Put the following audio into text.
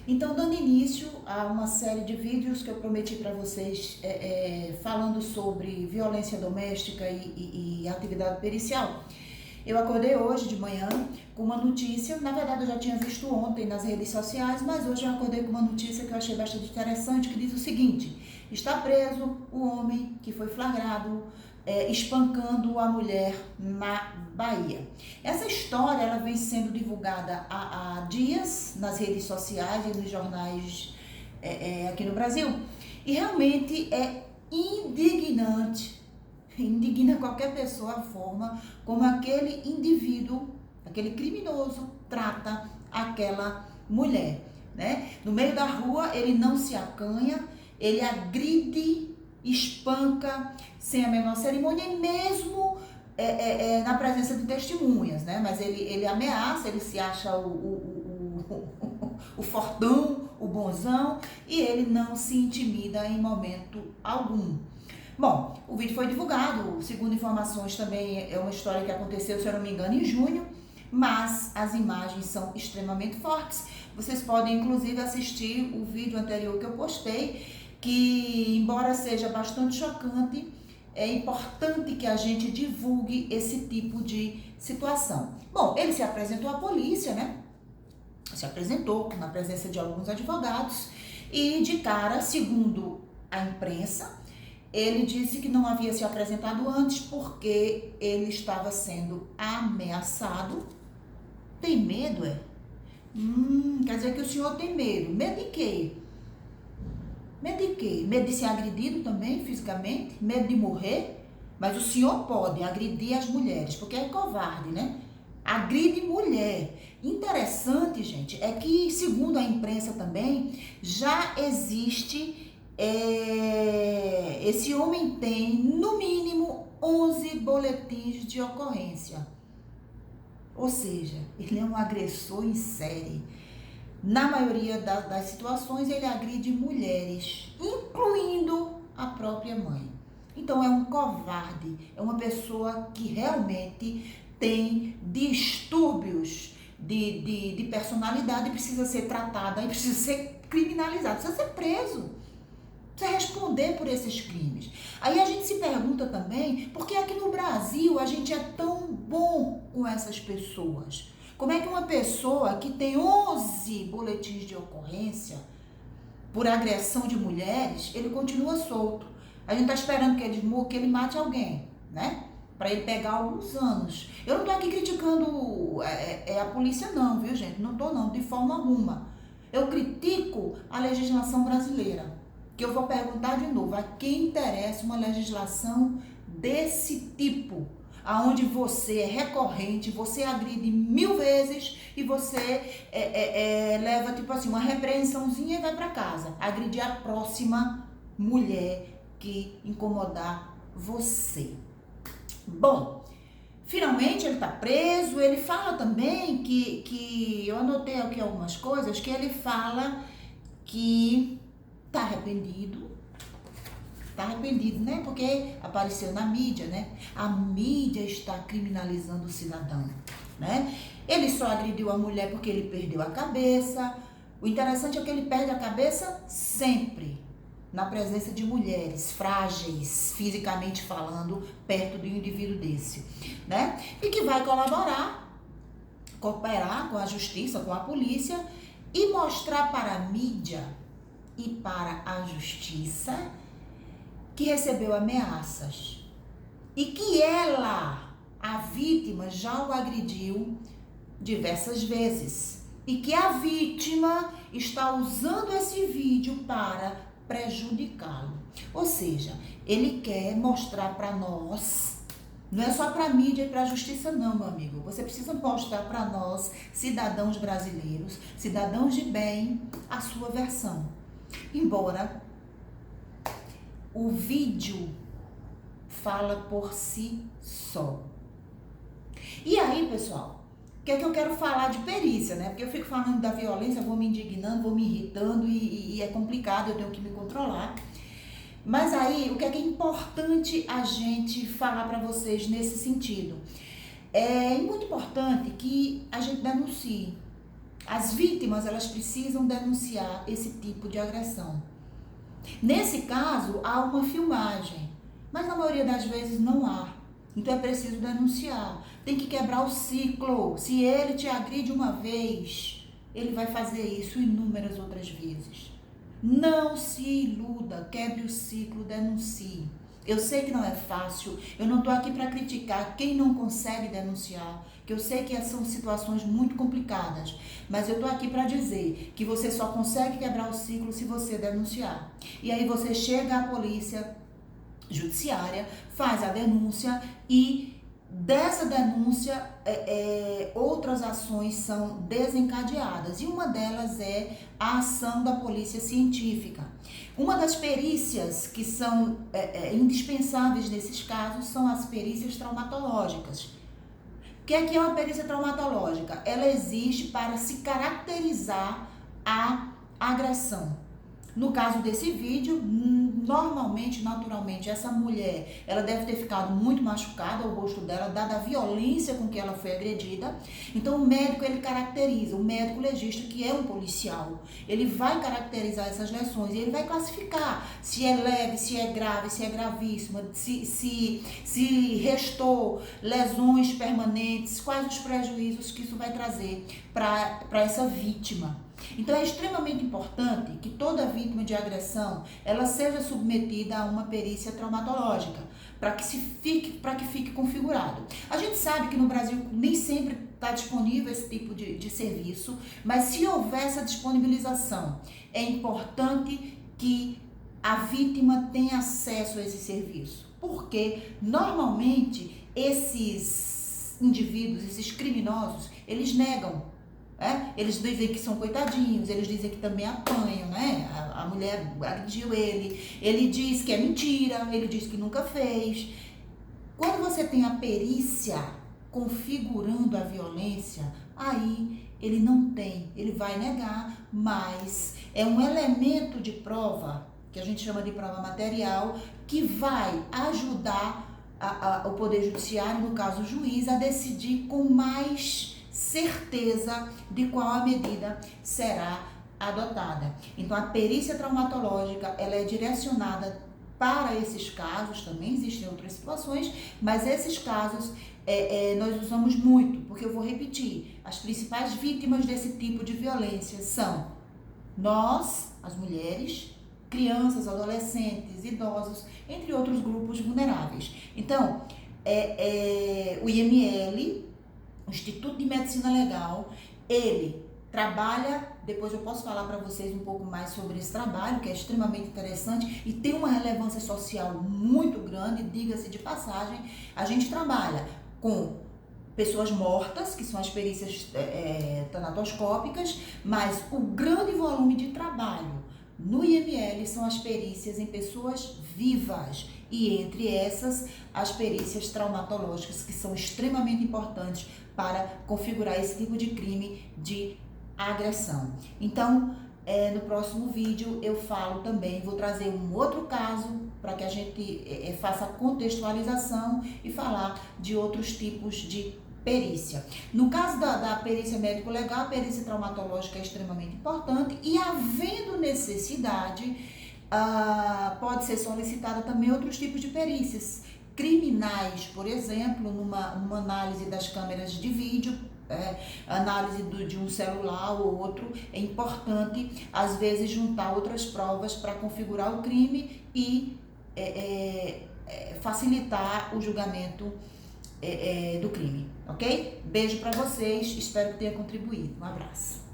Então, dando início a uma série de vídeos que eu prometi para vocês falando sobre violência doméstica e atividade pericial, eu acordei hoje de manhã com uma notícia, na verdade eu já tinha visto ontem nas redes sociais, mas hoje eu acordei com uma notícia que eu achei bastante interessante, que diz o seguinte: está preso o homem que foi flagrado espancando a mulher na Bahia. Essa história ela vem sendo divulgada há dias nas redes sociais e nos jornais aqui no Brasil, e realmente é indignante, indigna qualquer pessoa a forma como aquele indivíduo, aquele criminoso, trata aquela mulher, né? No meio da rua ele não se acanha, ele agride, espanca sem a menor cerimônia, e mesmo na presença de testemunhas, né? Mas ele ameaça, ele se acha o fortão, o bonzão, e ele não se intimida em momento algum. Bom, o vídeo foi divulgado, segundo informações também é uma história que aconteceu, se eu não me engano, em junho, mas as imagens são extremamente fortes. Vocês podem inclusive assistir o vídeo anterior que eu postei, que embora seja bastante chocante, é importante que a gente divulgue esse tipo de situação. Bom, ele se apresentou à polícia, né? Se apresentou na presença de alguns advogados e de cara, segundo a imprensa, ele disse que não havia se apresentado antes porque ele estava sendo ameaçado. Tem medo, é? Quer dizer que o senhor tem medo. Medo de quê? Medo de quê? Medo de ser agredido também, fisicamente? Medo de morrer? Mas o senhor pode agredir as mulheres, porque é covarde, né? Agride mulher. Interessante, gente, é que, segundo a imprensa também, já existe... esse homem tem, no mínimo, 11 boletins de ocorrência. Ou seja, ele é um agressor em série. Na maioria das situações, ele agride mulheres, incluindo a própria mãe. Então, é um covarde, é uma pessoa que realmente tem distúrbios de personalidade e precisa ser tratada, e precisa ser criminalizada, precisa ser preso. Precisa responder por esses crimes. Aí a gente se pergunta também, por que aqui no Brasil a gente é tão bom com essas pessoas? Como é que uma pessoa que tem 11 boletins de ocorrência por agressão de mulheres, ele continua solto? A gente está esperando que ele mate alguém, né? Para ele pegar alguns anos. Eu não tô aqui criticando a polícia não, viu, gente? Não tô não, de forma alguma. Eu critico a legislação brasileira. Que eu vou perguntar de novo, a quem interessa uma legislação desse tipo, aonde você é recorrente, você agride 1000 vezes e você leva tipo assim uma repreensãozinha e vai para casa, agredir a próxima mulher que incomodar você. Bom, finalmente ele está preso. Ele fala também que eu anotei aqui algumas coisas, que ele fala que tá arrependido, né? Porque apareceu na mídia, né? A mídia está criminalizando o cidadão, né? Ele só agrediu a mulher porque ele perdeu a cabeça. O interessante é que ele perde a cabeça sempre na presença de mulheres frágeis, fisicamente falando, perto de um indivíduo desse, né? E que vai cooperar com a justiça, com a polícia e mostrar para a mídia e para a justiça que recebeu ameaças e que ela, a vítima, já o agrediu diversas vezes e que a vítima está usando esse vídeo para prejudicá-lo. Ou seja, ele quer mostrar para nós, não é só para a mídia e para a justiça não, meu amigo. Você precisa mostrar para nós, cidadãos brasileiros, cidadãos de bem, a sua versão. Embora o vídeo fala por si só. E aí, pessoal, o que é que eu quero falar de perícia, né? Porque eu fico falando da violência, vou me indignando, vou me irritando e é complicado, eu tenho que me controlar. Mas aí, o que é importante a gente falar para vocês nesse sentido? É muito importante que a gente denuncie. As vítimas, elas precisam denunciar esse tipo de agressão. Nesse caso, há uma filmagem, mas na maioria das vezes não há. Então é preciso denunciar. Tem que quebrar o ciclo. Se ele te agride uma vez, ele vai fazer isso inúmeras outras vezes. Não se iluda, quebre o ciclo, denuncie. Eu sei que não é fácil, eu não estou aqui para criticar quem não consegue denunciar, que eu sei que são situações muito complicadas, mas eu estou aqui para dizer que você só consegue quebrar o ciclo se você denunciar. E aí você chega à polícia judiciária, faz a denúncia e dessa denúncia outras ações são desencadeadas e uma delas é a ação da polícia científica. Uma das perícias que são indispensáveis nesses casos são as perícias traumatológicas. O que é uma perícia traumatológica? Ela existe para se caracterizar a agressão. No caso desse vídeo, normalmente, naturalmente, essa mulher, ela deve ter ficado muito machucada, o rosto dela, dada a violência com que ela foi agredida. Então, o médico, ele caracteriza, o médico legista, que é um policial, ele vai caracterizar essas lesões e ele vai classificar se é leve, se é grave, se é gravíssima, se restou lesões permanentes, quais os prejuízos que isso vai trazer para essa vítima. Então é extremamente importante que toda vítima de agressão ela seja submetida a uma perícia traumatológica para que fique configurado. A gente sabe que no Brasil nem sempre está disponível esse tipo de serviço, mas se houver essa disponibilização, é importante que a vítima tenha acesso a esse serviço, porque normalmente esses indivíduos, esses criminosos, eles negam. Eles dizem que são coitadinhos, eles dizem que também apanham, né? A mulher agrediu ele diz que é mentira, ele diz que nunca fez. Quando você tem a perícia configurando a violência, aí ele não tem, ele vai negar, mas é um elemento de prova, que a gente chama de prova material, que vai ajudar o Poder Judiciário, no caso o juiz, a decidir com mais certeza de qual a medida será adotada. Então, a perícia traumatológica, ela é direcionada para esses casos, também existem outras situações, mas esses casos nós usamos muito, porque eu vou repetir, as principais vítimas desse tipo de violência são nós, as mulheres, crianças, adolescentes, idosos, entre outros grupos vulneráveis. Então, o IML, o Instituto de Medicina Legal, ele trabalha, depois eu posso falar para vocês um pouco mais sobre esse trabalho, que é extremamente interessante e tem uma relevância social muito grande, diga-se de passagem. A gente trabalha com pessoas mortas, que são as perícias tanatoscópicas, mas o grande volume de trabalho no IML são as perícias em pessoas vivas e entre essas as perícias traumatológicas, que são extremamente importantes para configurar esse tipo de crime de agressão. Então, no próximo vídeo eu falo também, vou trazer um outro caso para que a gente faça a contextualização e falar de outros tipos de perícia. No caso da perícia médico-legal, a perícia traumatológica é extremamente importante e, havendo necessidade, pode ser solicitada também outros tipos de perícias criminais, por exemplo, numa análise das câmeras de vídeo, análise de um celular ou outro. É importante, às vezes, juntar outras provas para configurar o crime e facilitar o julgamento do crime, ok? Beijo para vocês, espero que tenha contribuído. Um abraço.